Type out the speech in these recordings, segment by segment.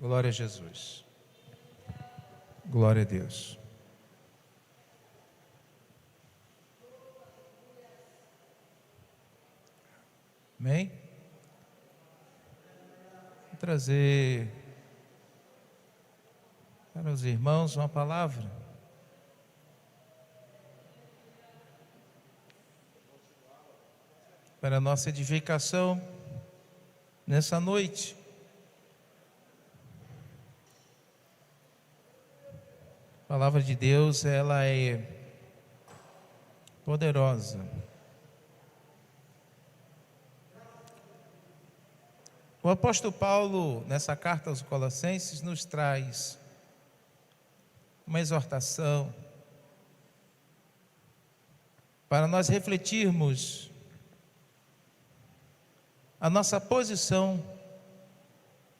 Glória a Jesus. Glória a Deus. Amém? Vou trazer para os irmãos uma palavra. Para a nossa edificação nessa noite. A palavra de Deus, ela é poderosa. O apóstolo Paulo, nessa carta aos Colossenses, nos traz uma exortação para nós refletirmos a nossa posição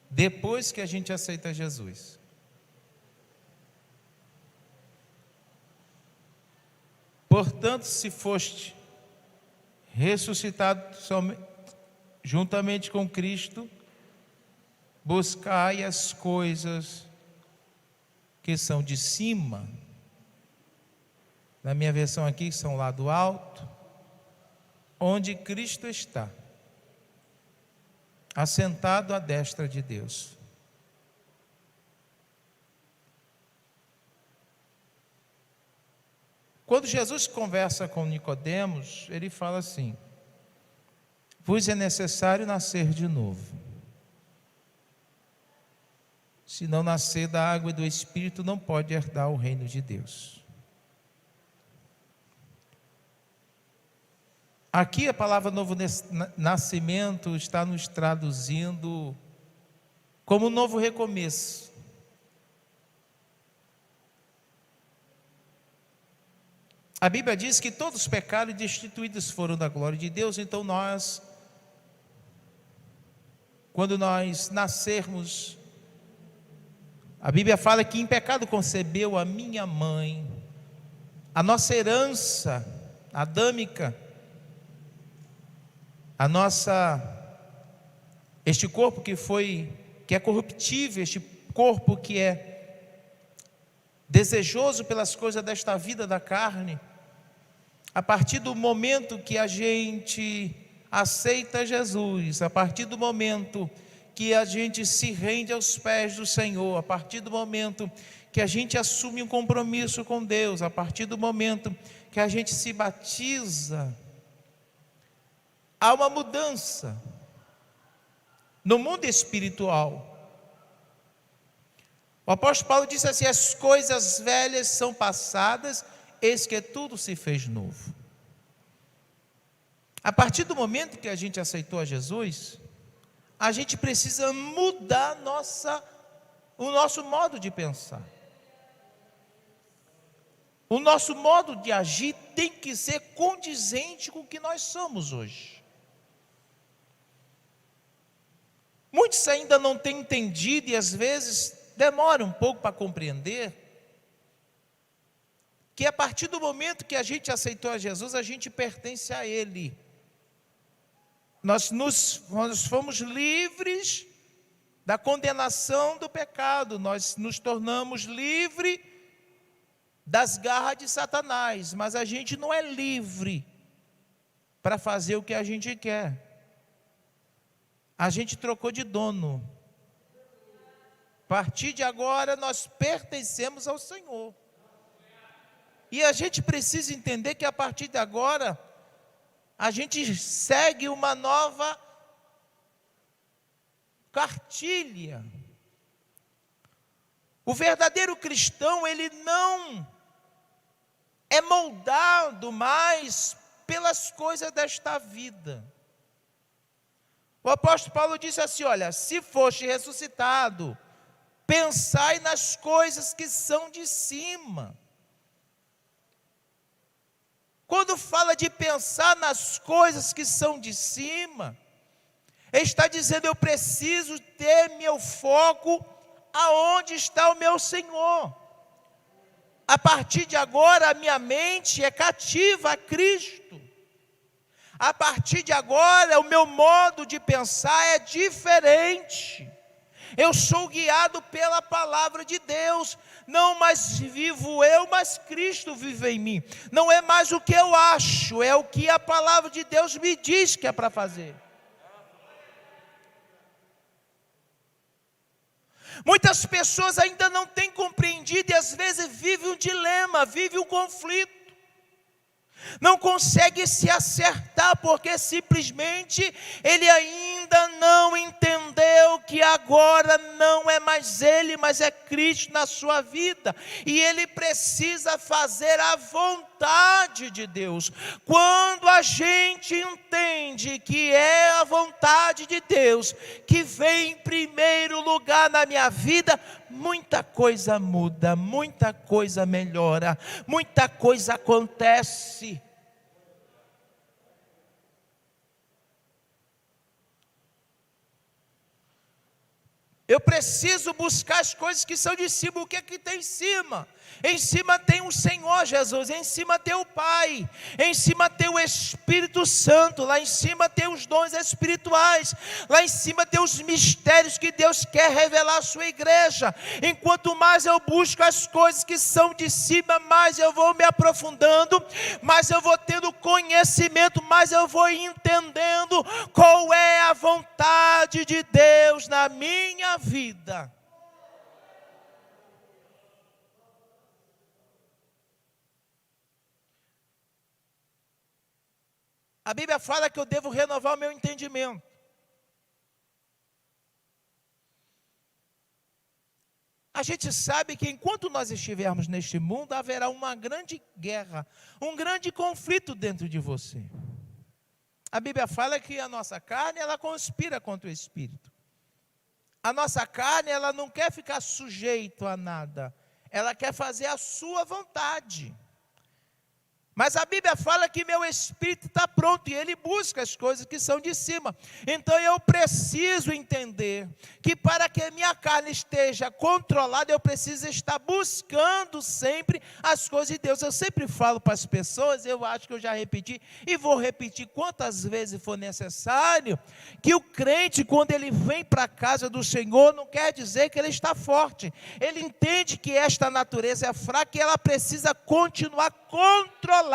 depois que a gente aceita Jesus. Portanto, se foste ressuscitado juntamente com Cristo, buscai as coisas que são de cima. Na minha versão aqui, são lá do alto, onde Cristo está, assentado à destra de Deus. Quando Jesus conversa com Nicodemos, ele fala assim: vos é necessário nascer de novo. Se não nascer da água e do Espírito, não pode herdar o reino de Deus. Aqui a palavra novo nascimento está nos traduzindo como um novo recomeço. A Bíblia diz que todos pecaram e destituídos foram da glória de Deus. Então quando nós nascermos, a Bíblia fala que em pecado concebeu a minha mãe. A nossa herança adâmica, este corpo que é corruptível, este corpo que é desejoso pelas coisas desta vida da carne, a partir do momento que a gente aceita Jesus, a partir do momento que a gente se rende aos pés do Senhor, a partir do momento que a gente assume um compromisso com Deus, a partir do momento que a gente se batiza, há uma mudança no mundo espiritual. O apóstolo Paulo disse assim: as coisas velhas são passadas, eis que tudo se fez novo. A partir do momento que a gente aceitou a Jesus, a gente precisa mudar o nosso modo de pensar. O nosso modo de agir tem que ser condizente com o que nós somos hoje. Muitos ainda não têm entendido e às vezes demora um pouco para compreender que a partir do momento que a gente aceitou a Jesus, a gente pertence a Ele. Nós fomos livres da condenação do pecado, nós nos tornamos livres das garras de Satanás, mas a gente não é livre para fazer o que a gente quer. A gente trocou de dono. A partir de agora nós pertencemos ao Senhor. E a gente precisa entender que a partir de agora a gente segue uma nova cartilha. O verdadeiro cristão, ele não é moldado mais pelas coisas desta vida. O apóstolo Paulo disse assim: olha, se foste ressuscitado, pensai nas coisas que são de cima. Quando fala de pensar nas coisas que são de cima, ele está dizendo: eu preciso ter meu foco aonde está o meu Senhor. A partir de agora a minha mente é cativa a Cristo. A partir de agora o meu modo de pensar é diferente. Eu sou guiado pela palavra de Deus. Não mais vivo eu, mas Cristo vive em mim. Não é mais o que eu acho, é o que a palavra de Deus me diz que é para fazer. Muitas pessoas ainda não têm compreendido e às vezes vivem um dilema, vivem um conflito. Não consegue se acertar, porque simplesmente ele ainda não entendeu que agora não é mais ele, mas é Cristo na sua vida, e ele precisa fazer a vontade de Deus. Quando a gente entende que é a vontade de Deus que vem em primeiro lugar na minha vida, muita coisa muda, muita coisa melhora, muita coisa acontece. Eu preciso buscar as coisas que são de cima. O que é que tem em cima? Em cima tem o Senhor Jesus, em cima tem o Pai, em cima tem o Espírito Santo, lá em cima tem os dons espirituais, lá em cima tem os mistérios que Deus quer revelar à sua igreja. Enquanto mais eu busco as coisas que são de cima, mais eu vou me aprofundando, mais eu vou tendo conhecimento, mais eu vou entendendo qual é a vontade de Deus na minha vida. A Bíblia fala que eu devo renovar o meu entendimento. A gente sabe que enquanto nós estivermos neste mundo, haverá uma grande guerra, um grande conflito dentro de você. A Bíblia fala que a nossa carne, ela conspira contra o Espírito. A nossa carne, ela não quer ficar sujeito a nada, ela quer fazer a sua vontade. Mas a Bíblia fala que meu espírito está pronto e ele busca as coisas que são de cima. Então eu preciso entender que para que minha carne esteja controlada, eu preciso estar buscando sempre as coisas de Deus. Eu sempre falo para as pessoas, eu acho que eu já repeti e vou repetir quantas vezes for necessário, que o crente, quando ele vem para a casa do Senhor, não quer dizer que ele está forte. Ele entende que esta natureza é fraca e ela precisa continuar controlada.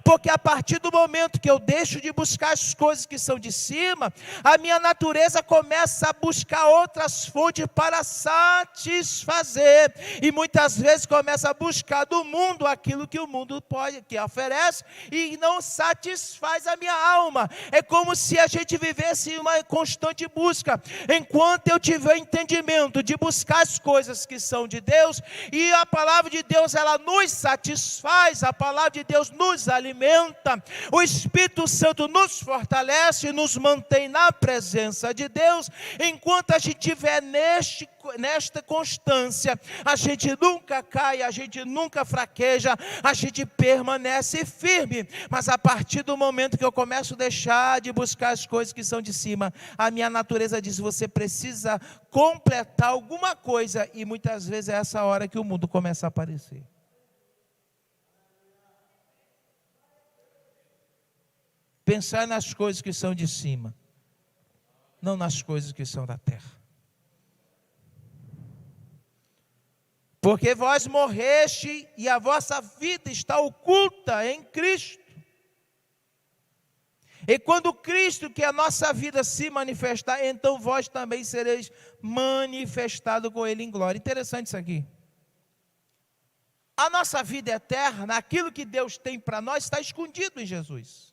Porque a partir do momento que eu deixo de buscar as coisas que são de cima, a minha natureza começa a buscar outras fontes para satisfazer, e muitas vezes começa a buscar do mundo aquilo que o mundo que oferece, e não satisfaz a minha alma. É como se a gente vivesse uma constante busca. Enquanto eu tiver entendimento de buscar as coisas que são de Deus, e a palavra de Deus, ela nos satisfaz, a palavra de Deus nos alimenta, o Espírito Santo nos fortalece e nos mantém na presença de Deus. Enquanto a gente estiver nesta constância, a gente nunca cai, a gente nunca fraqueja, a gente permanece firme. Mas a partir do momento que eu começo a deixar de buscar as coisas que são de cima, a minha natureza diz: você precisa completar alguma coisa, e muitas vezes é essa hora que o mundo começa a aparecer. Pensar nas coisas que são de cima, não nas coisas que são da terra. Porque vós morreste e a vossa vida está oculta em Cristo. E quando Cristo, que é a nossa vida, se manifestar, então vós também sereis manifestados com Ele em glória. Interessante isso aqui. A nossa vida eterna, aquilo que Deus tem para nós, está escondido em Jesus.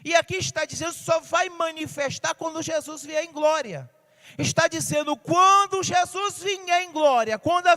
E aqui está dizendo, só vai manifestar quando Jesus vier em glória. Está dizendo, quando Jesus vier em glória, quando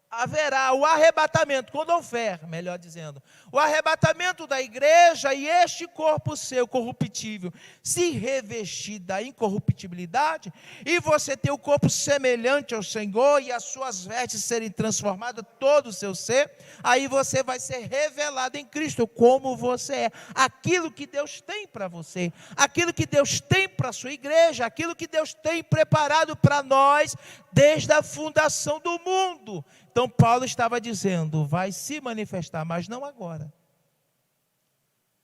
haverá o arrebatamento, quando houver, melhor dizendo, o arrebatamento da igreja, e este corpo seu corruptível se revestir da incorruptibilidade, e você ter o corpo semelhante ao Senhor, e as suas vestes serem transformadas, todo o seu ser, aí você vai ser revelado em Cristo, como você é, aquilo que Deus tem para você, aquilo que Deus tem para a sua igreja, aquilo que Deus tem preparado para nós, desde a fundação do mundo. Então Paulo estava dizendo, vai se manifestar, mas não agora.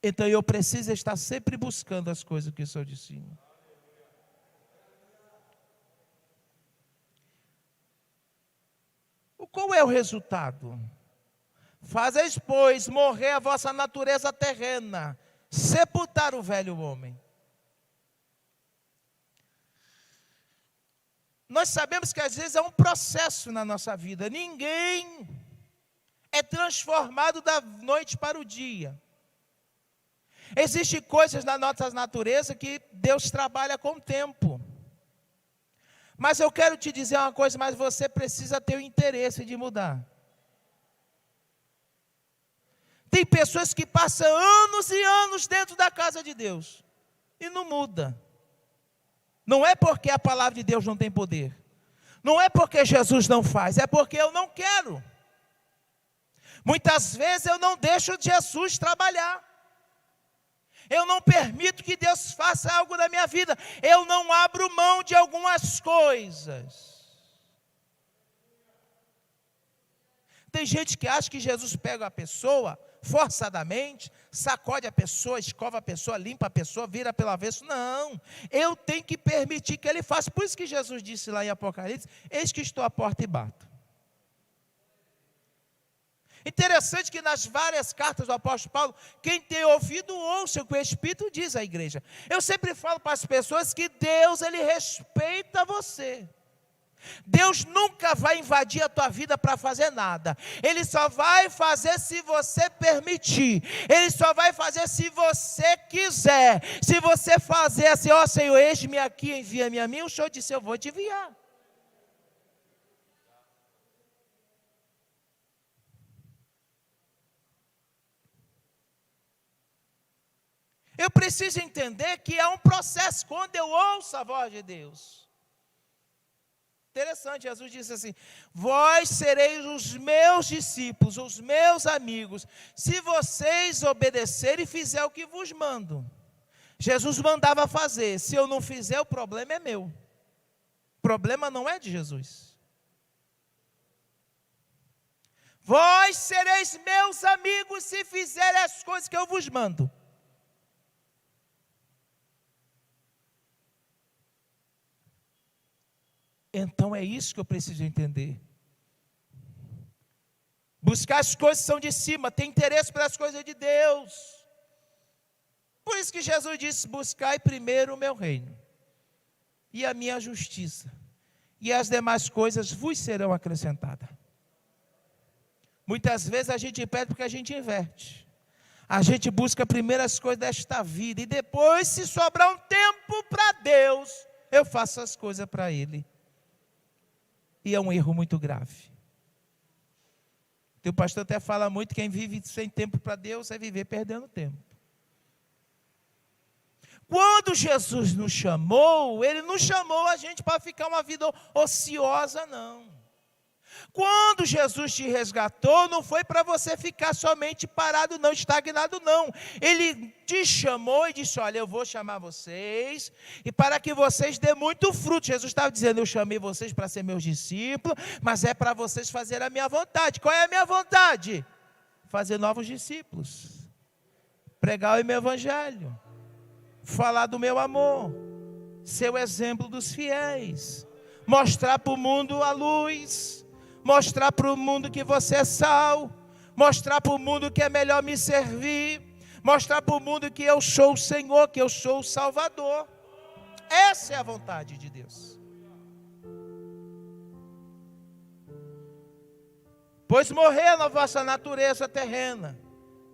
Então eu preciso estar sempre buscando as coisas que são de cima. qual é o resultado? Fazeis, pois, morrer a vossa natureza terrena, sepultar o velho homem. Nós sabemos que às vezes é um processo na nossa vida. Ninguém é transformado da noite para o dia. Existem coisas na nossa natureza que Deus trabalha com o tempo. Mas eu quero te dizer uma coisa, mas você precisa ter o interesse de mudar. Tem pessoas que passam anos e anos dentro da casa de Deus e não muda. Não é porque a palavra de Deus não tem poder. Não é porque Jesus não faz, é porque eu não quero. Muitas vezes eu não deixo Jesus trabalhar. Eu não permito que Deus faça algo na minha vida. Eu não abro mão de algumas coisas. Tem gente que acha que Jesus pega a pessoa forçadamente, sacode a pessoa, escova a pessoa, limpa a pessoa, vira pelo avesso. Não, eu tenho que permitir que Ele faça. Por isso que Jesus disse lá em Apocalipse: eis que estou à porta e bato. Interessante que nas várias cartas do apóstolo Paulo, quem tem ouvido, ouça o que o Espírito diz à igreja. Eu sempre falo para as pessoas que Deus, Ele respeita você. Deus nunca vai invadir a tua vida para fazer nada. Ele só vai fazer se você permitir. Ele só vai fazer se você quiser. Se você fazer assim: ó Senhor, eis-me aqui, envia-me a mim, o Senhor disse: eu vou te enviar. Eu preciso entender que é um processo quando eu ouço a voz de Deus. Interessante, Jesus disse assim: vós sereis os meus discípulos, os meus amigos, se vocês obedecerem e fizerem o que vos mando. Jesus mandava fazer. Se eu não fizer, o problema é meu. O problema não é de Jesus. Vós sereis meus amigos se fizerem as coisas que eu vos mando. Então é isso que eu preciso entender. Buscar as coisas que são de cima, ter interesse pelas coisas de Deus. Por isso que Jesus disse: buscai primeiro o meu reino e a minha justiça, e as demais coisas vos serão acrescentadas. Muitas vezes a gente pede porque a gente inverte. A gente busca primeiro as coisas desta vida, e depois, se sobrar um tempo para Deus, eu faço as coisas para Ele. E é um erro muito grave. O pastor até fala muito: quem vive sem tempo para Deus é viver perdendo tempo. Quando Jesus nos chamou, Ele não chamou a gente para ficar uma vida ociosa, não. Quando Jesus te resgatou, não foi para você ficar somente parado não, estagnado não. Ele te chamou e disse: olha, eu vou chamar vocês, e para que vocês dêem muito fruto. Jesus estava dizendo: eu chamei vocês para ser meus discípulos, mas é para vocês fazerem a minha vontade. Qual é a minha vontade? Fazer novos discípulos, pregar o meu evangelho, falar do meu amor, ser o exemplo dos fiéis, mostrar para o mundo a luz, mostrar para o mundo que você é sal, mostrar para o mundo que é melhor me servir, mostrar para o mundo que eu sou o Senhor, que eu sou o Salvador. Essa é a vontade de Deus. Pois morrer na vossa natureza terrena.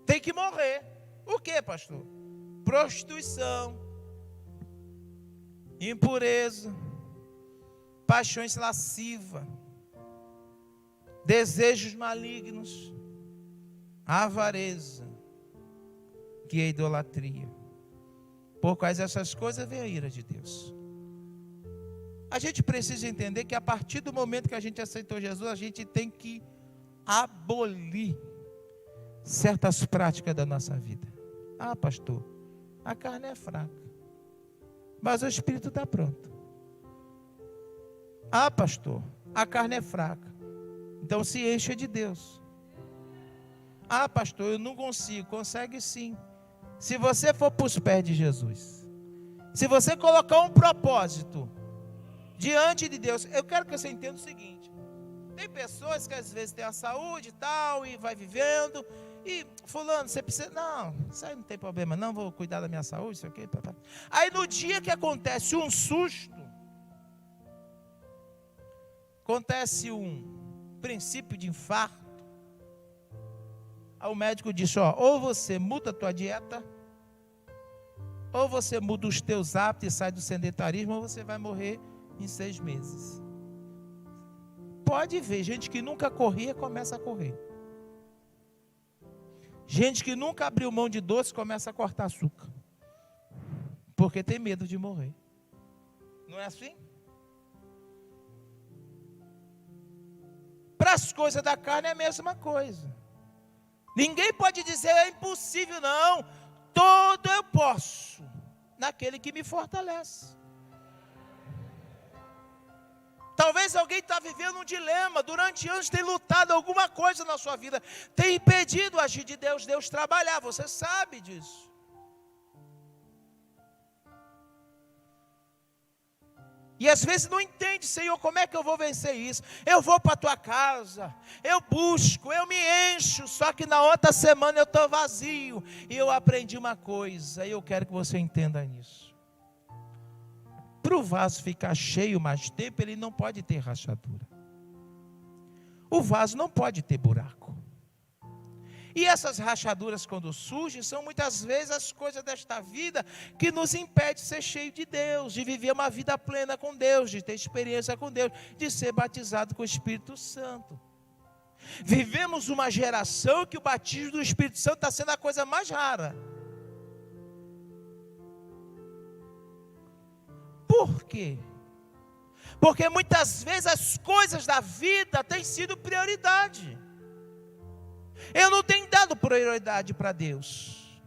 Tem que morrer. O que, pastor? Prostituição, impureza, paixões lascivas, desejos malignos, avareza, que é idolatria. Por causa dessas coisas vem a ira de Deus. A gente precisa entender que a partir do momento que a gente aceitou Jesus, a gente tem que abolir certas práticas da nossa vida. Ah, pastor, a carne é fraca, mas o espírito está pronto. Ah, pastor, a carne é fraca, então se encha de Deus. Ah, pastor, eu não consigo. Consegue sim. Se você for para os pés de Jesus, se você colocar um propósito diante de Deus. Eu quero que você entenda o seguinte: Tem pessoas que às vezes têm a saúde e tal, e vai vivendo, e fulano, você precisa, não, isso aí não tem problema, não, vou cuidar da minha saúde, sei o quê. Aí no dia que acontece um susto, acontece um princípio de infarto, aí o médico diz, ó, ou você muda a tua dieta, ou você muda os teus hábitos e sai do sedentarismo, ou você vai morrer em 6 meses. Pode ver, gente que nunca corria, começa a correr. Gente que nunca abriu mão de doce, começa a cortar açúcar. Porque tem medo de morrer. Não é assim? Para as coisas da carne é a mesma coisa. Ninguém pode dizer, é impossível, não. Tudo eu posso, naquele que me fortalece. Talvez alguém está vivendo um dilema, durante anos tem lutado alguma coisa na sua vida, tem impedido o agir de Deus, Deus trabalhar, você sabe disso. E às vezes não entende, Senhor, como é que eu vou vencer isso? Eu vou para a tua casa, eu busco, eu me encho, só que na outra semana eu estou vazio. E eu aprendi uma coisa, e eu quero que você entenda nisso. Para o vaso ficar cheio mais tempo, ele não pode ter rachadura. O vaso não pode ter buraco. E essas rachaduras, quando surgem, são muitas vezes as coisas desta vida que nos impedem de ser cheio de Deus, de viver uma vida plena com Deus, de ter experiência com Deus, de ser batizado com o Espírito Santo. Vivemos uma geração que o batismo do Espírito Santo está sendo a coisa mais rara. Por quê? Porque muitas vezes as coisas da vida têm sido prioridade. Eu não tenho dado prioridade para Deus.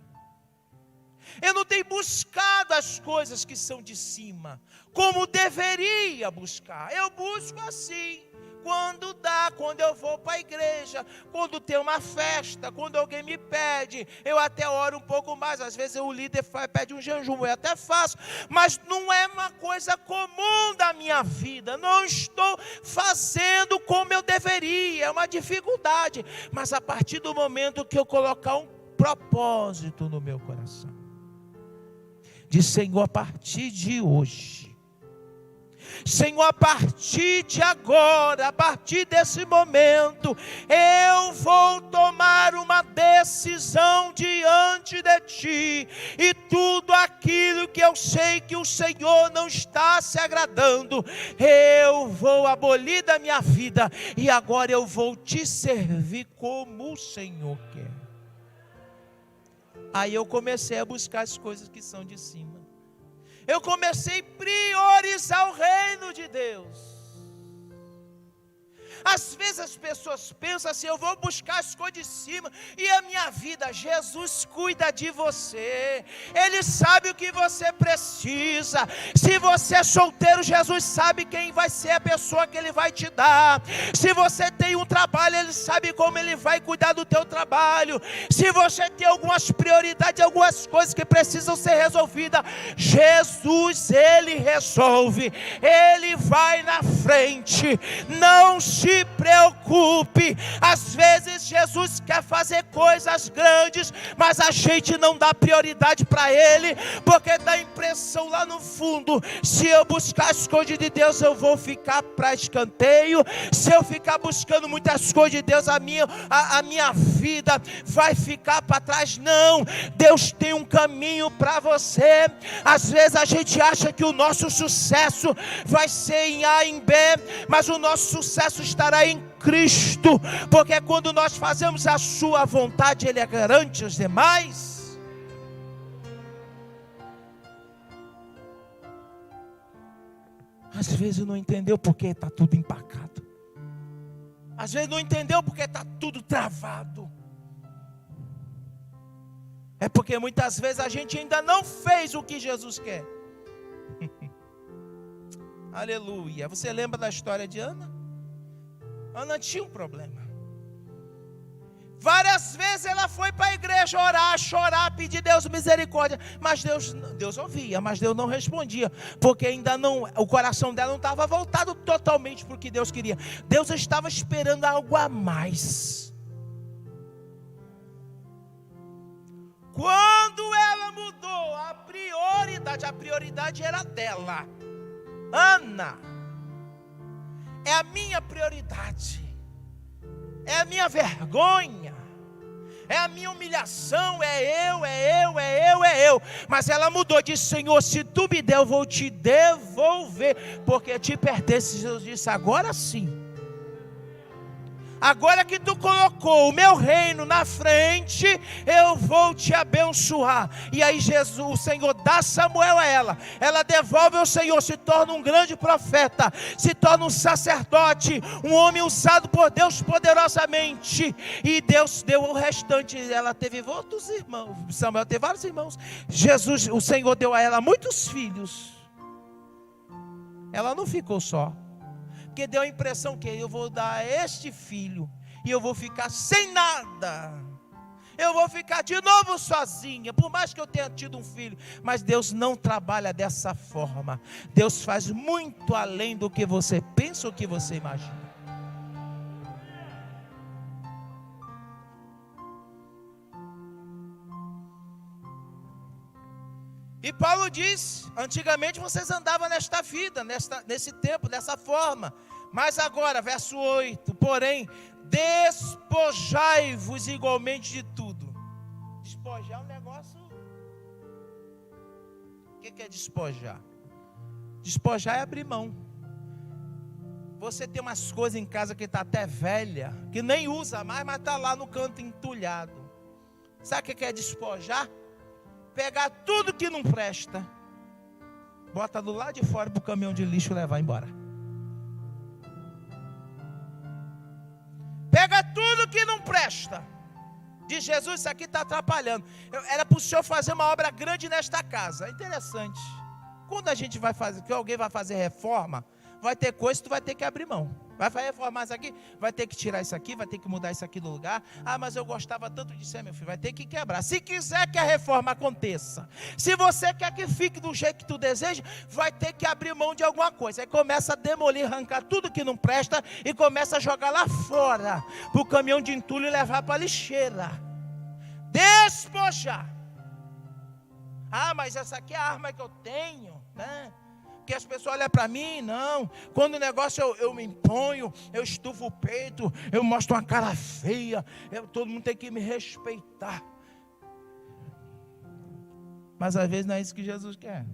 Eu não tenho buscado as coisas que são de cima, como deveria buscar. Eu busco assim, quando dá, quando eu vou para a igreja, quando tem uma festa, quando alguém me pede, eu até oro um pouco mais. Às vezes o líder pede um jejum, eu até faço, mas não é uma coisa comum da minha vida. Não estou fazendo como eu deveria, é uma dificuldade. Mas a partir do momento que eu colocar um propósito no meu coração, de Senhor, a partir de hoje, Senhor, a partir de agora, a partir desse momento, eu vou tomar uma decisão diante de Ti, e tudo aquilo que eu sei que o Senhor não está se agradando, eu vou abolir da minha vida, e agora eu vou Te servir como o Senhor quer. Aí eu comecei a buscar as coisas que são de cima. Eu comecei a priorizar o reino de Deus. Às vezes as pessoas pensam assim, eu vou buscar as coisas de cima, e a minha vida, Jesus cuida de você, Ele sabe o que você precisa. Se você é solteiro, Jesus sabe quem vai ser a pessoa que Ele vai te dar. Se você tem um trabalho, Ele sabe como Ele vai cuidar do teu trabalho. Se você tem algumas prioridades, algumas coisas que precisam ser resolvidas, Jesus, Ele resolve, Ele vai na frente. Não se preocupe. Às vezes Jesus quer fazer coisas grandes, mas a gente não dá prioridade para Ele, porque dá a impressão lá no fundo, se eu buscar as coisas de Deus, eu vou ficar para escanteio. Se eu ficar buscando muitas coisas de Deus, a minha vida vai ficar para trás. Não, Deus tem um caminho para você. Às vezes a gente acha que o nosso sucesso vai ser em A, em B, mas o nosso sucesso estará em Cristo, porque quando nós fazemos a sua vontade, Ele garante os demais. Às vezes não entendeu porque está tudo empacado, às vezes não entendeu porque está tudo travado. É porque muitas vezes a gente ainda não fez o que Jesus quer. Aleluia. Você lembra da história de Ana? Ana tinha um problema. Várias vezes ela foi para a igreja orar, chorar, pedir Deus misericórdia. Mas Deus ouvia, mas Deus não respondia, porque ainda não, o coração dela não estava voltado totalmente para o que Deus queria. Deus estava esperando algo a mais. Quando ela mudou a prioridade era dela. Ana, é a minha prioridade, é a minha vergonha, é a minha humilhação, é eu. Mas ela mudou, disse: Senhor, se tu me der, eu vou te devolver, porque te pertence. Jesus disse: agora sim. Agora que tu colocou o meu reino na frente, eu vou te abençoar. E aí o Senhor dá Samuel a ela. Ela devolve ao Senhor, se torna um grande profeta, se torna um sacerdote, um homem usado por Deus poderosamente. E Deus deu o restante. Ela teve outros irmãos. Samuel teve vários irmãos. O Senhor deu a ela muitos filhos. Ela não ficou só. Porque deu a impressão que eu vou dar a este filho e eu vou ficar sem nada. Eu vou ficar de novo sozinha, por mais que eu tenha tido um filho. Mas Deus não trabalha dessa forma. Deus faz muito além do que você pensa ou que você imagina. E Paulo diz: antigamente vocês andavam nesta vida, nesse tempo, dessa forma. Mas agora, verso 8: porém, despojai-vos igualmente de tudo. Despojar é um negócio. O que é despojar? Despojar é abrir mão. Você tem umas coisas em casa que está até velha, que nem usa mais, mas está lá no canto entulhado. Sabe o que é despojar? Pegar tudo que não presta, bota do lado de fora para o caminhão de lixo levar embora. Pega tudo que não presta. Diz: Jesus, isso aqui está atrapalhando. Era para o Senhor fazer uma obra grande nesta casa. É interessante. Quando a gente vai fazer, que alguém vai fazer reforma, vai ter coisa que tu vai ter que abrir mão. Vai reformar isso aqui, vai ter que tirar isso aqui, vai ter que mudar isso aqui do lugar. Ah, mas eu gostava tanto de ser, meu filho, vai ter que quebrar. Se quiser que a reforma aconteça, se você quer que fique do jeito que tu deseja, vai ter que abrir mão de alguma coisa. Aí começa a demolir, arrancar tudo que não presta e começa a jogar lá fora, para o caminhão de entulho e levar para a lixeira. Despojar. Ah, mas essa aqui é a arma que eu tenho, né? Que as pessoas olham para mim, não. Quando o negócio eu me imponho, eu estufo o peito, eu mostro uma cara feia, todo mundo tem que me respeitar. Mas às vezes não é isso que Jesus quer.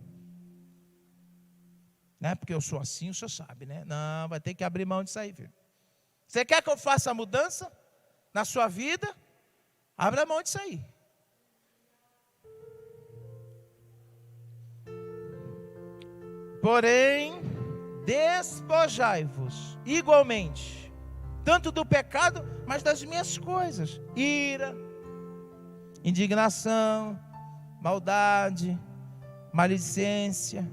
Não é porque eu sou assim, o senhor sabe, né? Não, vai ter que abrir mão disso aí, filho. Você quer que eu faça a mudança na sua vida? Abra mão disso aí. Porém, despojai-vos igualmente, tanto do pecado, mas das minhas coisas: ira, indignação, maldade, maledicência,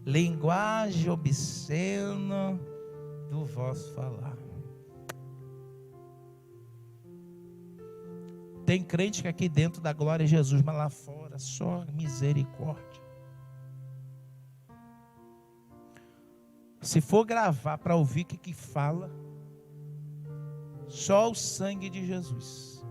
linguagem obscena do vosso falar. Tem crente que aqui dentro da glória é Jesus, mas lá fora só misericórdia. Se for gravar para ouvir o que fala, só o sangue de Jesus.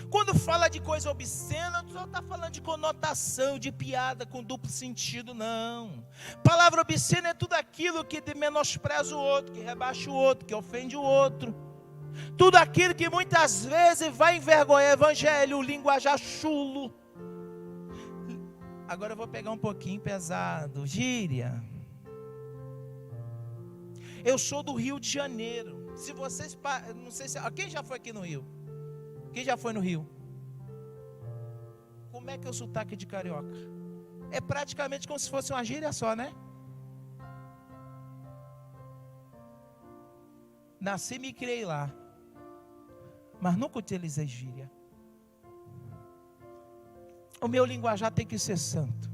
Quando fala de coisa obscena, não só está falando de conotação, de piada com duplo sentido, não. Palavra obscena é tudo aquilo que menospreza o outro, que rebaixa o outro, que ofende o outro. Tudo aquilo que muitas vezes vai envergonhar o evangelho, o linguajar chulo. Agora eu vou pegar um pouquinho pesado, gíria. Eu sou do Rio de Janeiro. Se vocês, não sei se, quem já foi aqui no Rio? Quem já foi no Rio? Como é que é o sotaque de carioca? É praticamente como se fosse uma gíria só, né? Nasci e me criei lá, mas nunca utilizei gíria. O meu linguajar tem que ser santo.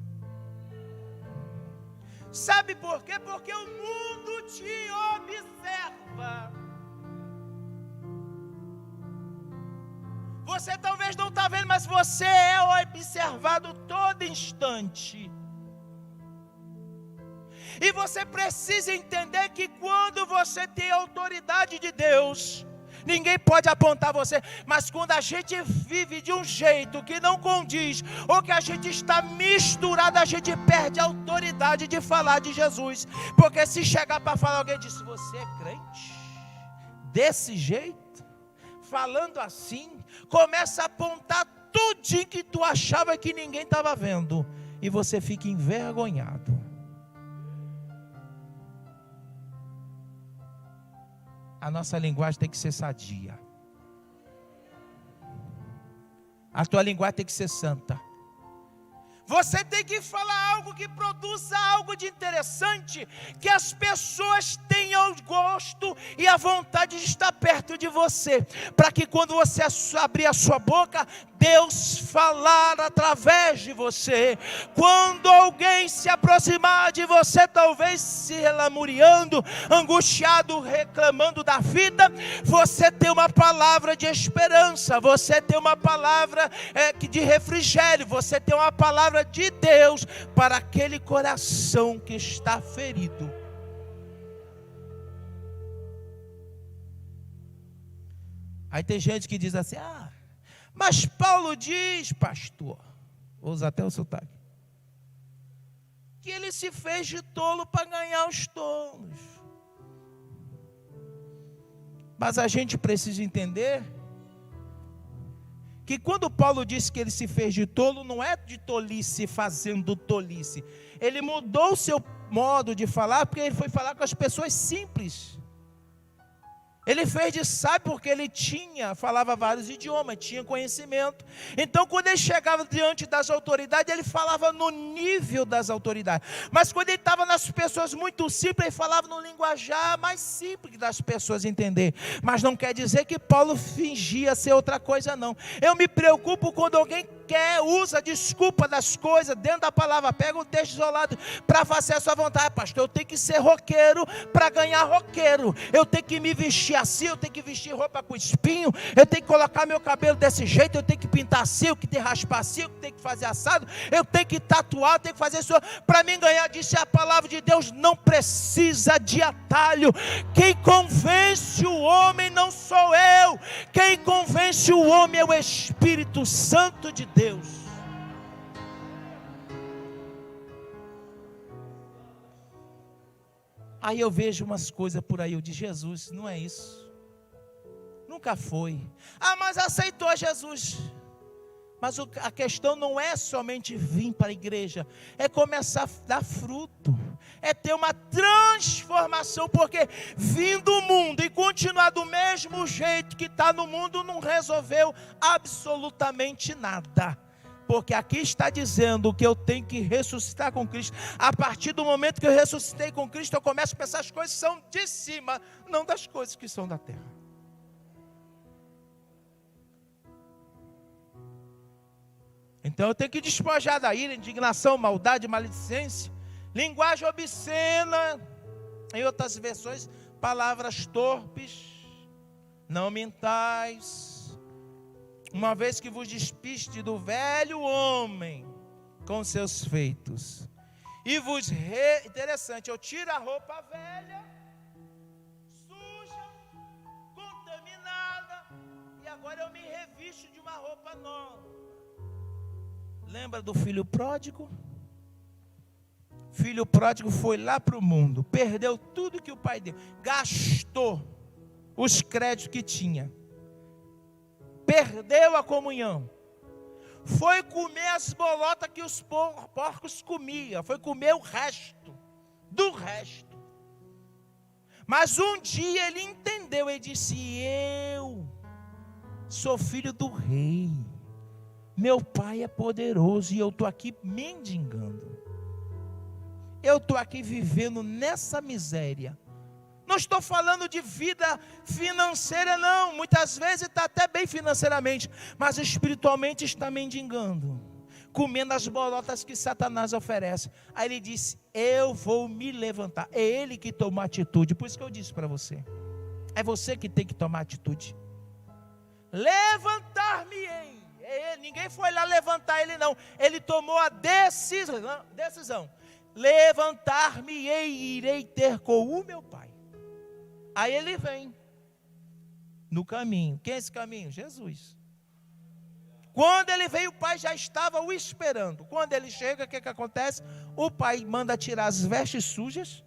Sabe por quê? Porque o mundo te observa. Você talvez não está vendo, mas você é observado todo instante. E você precisa entender que quando você tem a autoridade de Deus, ninguém pode apontar você. Mas quando a gente vive de um jeito que não condiz, ou que a gente está misturado, a gente perde a autoridade de falar de Jesus. Porque se chegar para falar, alguém diz: você é crente? Desse jeito? Falando assim? Começa a apontar tudinho que tu achava que ninguém estava vendo. E você fica envergonhado. A nossa linguagem tem que ser sadia. A tua linguagem tem que ser santa. Você tem que falar algo que produza algo de interessante, que as pessoas tenham o gosto e a vontade de estar perto de você, para que quando você abrir a sua boca, Deus falar através de você. Quando alguém se aproximar de você, talvez se lamuriando, angustiado, reclamando da vida, você tem uma palavra de esperança, você tem uma palavra de refrigério, você tem uma palavra de Deus para aquele coração que está ferido. Aí tem gente que diz assim: mas Paulo diz, pastor, vou usar até o sotaque, que ele se fez de tolo para ganhar os tolos. Mas a gente precisa entender que quando Paulo disse que ele se fez de tolo, não é de tolice fazendo tolice. Ele mudou o seu modo de falar, porque ele foi falar com as pessoas simples. Ele fez de sábio porque ele falava vários idiomas, tinha conhecimento. Então quando ele chegava diante das autoridades, ele falava no nível das autoridades. Mas quando ele estava nas pessoas muito simples, ele falava no linguajar mais simples das pessoas entender. Mas não quer dizer que Paulo fingia ser outra coisa, não. Eu me preocupo quando alguém usa desculpa das coisas dentro da palavra, pega um texto isolado para fazer a sua vontade. Pastor, eu tenho que ser roqueiro para ganhar roqueiro, eu tenho que me vestir assim, eu tenho que vestir roupa com espinho, eu tenho que colocar meu cabelo desse jeito, eu tenho que pintar assim, eu tenho que raspar assim, eu tenho que fazer assado, eu tenho que tatuar, eu tenho que fazer isso para mim ganhar. Disse a palavra de Deus: não precisa de atalho. Quem convence o homem não sou eu, quem convence o homem é o Espírito Santo de Deus. Aí eu vejo umas coisas por aí, eu digo: Jesus, não é isso, nunca foi. Mas aceitou Jesus. Mas a questão não é somente vir para a igreja, é começar a dar fruto, é ter uma transformação, porque vir do mundo e continuar do mesmo jeito que está no mundo não resolveu absolutamente nada. Porque aqui está dizendo que eu tenho que ressuscitar com Cristo. A partir do momento que eu ressuscitei com Cristo, eu começo a pensar as coisas que são de cima, não das coisas que são da terra. Então eu tenho que despojar da ira, indignação, maldade, maledicência, linguagem obscena, em outras versões, palavras torpes. Não mintais, uma vez que vos despiste do velho homem com seus feitos, e interessante, eu tiro a roupa velha, suja, contaminada, e agora eu me revisto de uma roupa nova. Lembra do filho pródigo? Filho pródigo foi lá para o mundo, perdeu tudo que o pai deu, gastou os créditos que tinha, perdeu a comunhão, foi comer as bolotas que os porcos comiam, foi comer o resto, do resto. Mas um dia ele entendeu, ele disse: eu sou filho do rei, meu pai é poderoso e eu estou aqui mendigando, eu estou aqui vivendo nessa miséria. Não estou falando de vida financeira não, muitas vezes está até bem financeiramente, mas espiritualmente está mendigando, comendo as bolotas que Satanás oferece. Aí ele disse: eu vou me levantar. É ele que tomou atitude. Por isso que eu disse para você, é você que tem que tomar atitude. levantar-me-ei. Ninguém foi lá levantar ele não. Ele tomou a decisão. Levantar-me-ei e irei ter com o meu Pai. Aí ele vem no caminho. Quem é esse caminho? Jesus. Quando ele veio, o Pai já estava o esperando. Quando ele chega, o que acontece? O Pai manda tirar as vestes sujas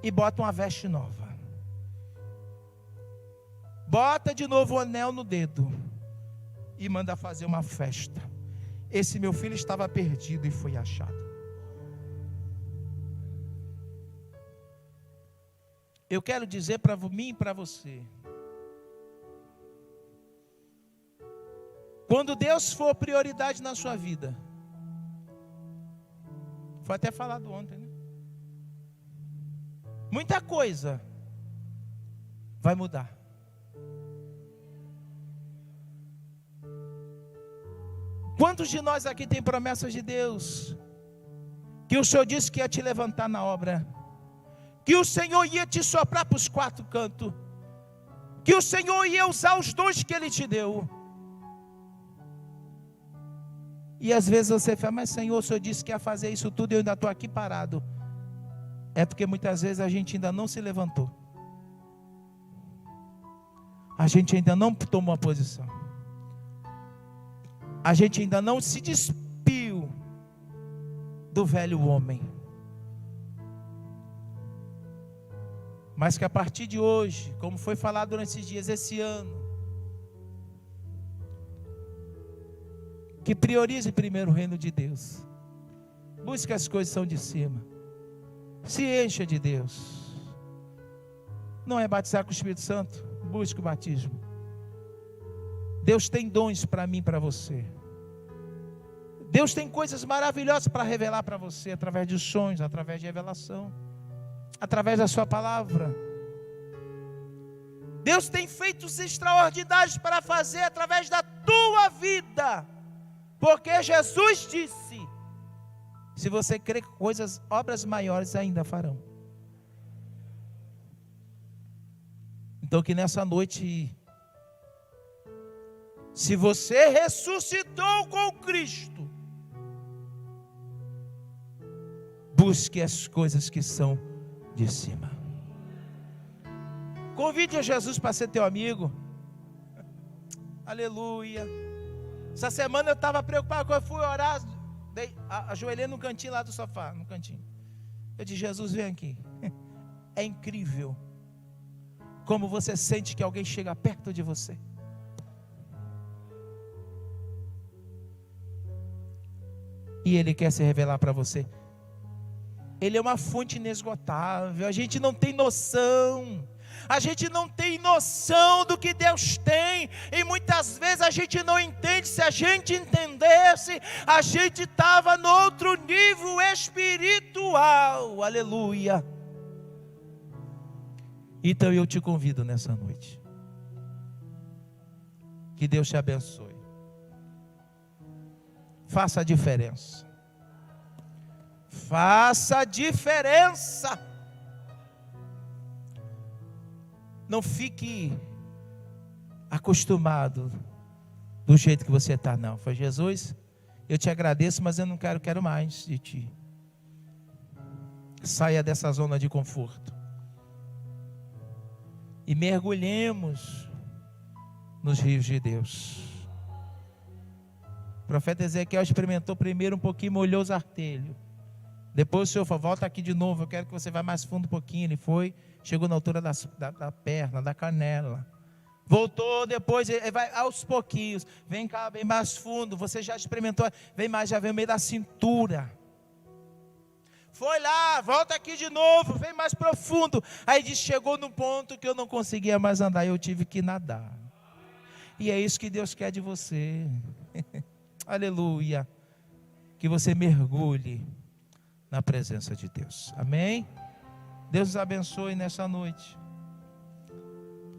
e bota uma veste nova. Bota de novo o anel no dedo e manda fazer uma festa. Esse meu filho estava perdido e foi achado. Eu quero dizer para mim e para você, quando Deus for prioridade na sua vida, foi até falado ontem, né? Muita coisa vai mudar. Quantos de nós aqui tem promessas de Deus? Que o Senhor disse que ia te levantar na obra, que o Senhor ia te soprar para os quatro cantos, que o Senhor ia usar os dons que Ele te deu. E às vezes você fala, mas Senhor, o Senhor disse que ia fazer isso tudo e eu ainda estou aqui parado. É porque muitas vezes a gente ainda não se levantou. A gente ainda não tomou a posição. A gente ainda não se despiu do velho homem. Mas que a partir de hoje, como foi falado durante esses dias, esse ano, que priorize primeiro o reino de Deus. Busque as coisas que são de cima. Se encha de Deus. Não é batizar com o Espírito Santo? Busque o batismo. Deus tem dons para mim e para você. Deus tem coisas maravilhosas para revelar para você, através de sonhos, através de revelação, através da sua palavra. Deus tem feitos extraordinários para fazer através da tua vida, porque Jesus disse, se você crê que obras maiores ainda farão. Então que nessa noite, se você ressuscitou com Cristo, busque as coisas que são de cima. Convide a Jesus para ser teu amigo. Aleluia. Essa semana eu estava preocupado, quando eu fui orar, ajoelhei no cantinho lá do sofá, no cantinho. Eu disse, Jesus, vem aqui. É incrível como você sente que alguém chega perto de você. E Ele quer se revelar para você. Ele é uma fonte inesgotável. A gente não tem noção. A gente não tem noção do que Deus tem. E muitas vezes a gente não entende. Se a gente entendesse, a gente estava no outro nível espiritual. Aleluia. Então eu te convido nessa noite. Que Deus te abençoe. Faça a diferença. Faça a diferença. Não fique acostumado do jeito que você está, não. Foi Jesus, eu te agradeço, mas eu não quero mais de ti. Saia dessa zona de conforto. E mergulhemos nos rios de Deus. O profeta Ezequiel experimentou primeiro um pouquinho, molhou os artelhos. Depois o Senhor falou, volta aqui de novo, eu quero que você vá mais fundo um pouquinho. Ele foi, chegou na altura da perna, da canela. Voltou depois, ele vai aos pouquinhos. Vem cá, bem mais fundo, você já experimentou, vem mais, já vem no meio da cintura. Foi lá, volta aqui de novo, vem mais profundo. Aí diz, chegou num ponto que eu não conseguia mais andar, eu tive que nadar. E é isso que Deus quer de você. Aleluia. Que você mergulhe na presença de Deus. Amém? Deus nos abençoe nessa noite.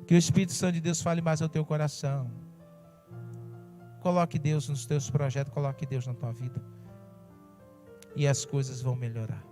Que o Espírito Santo de Deus fale mais ao teu coração. Coloque Deus nos teus projetos, coloque Deus na tua vida. E as coisas vão melhorar.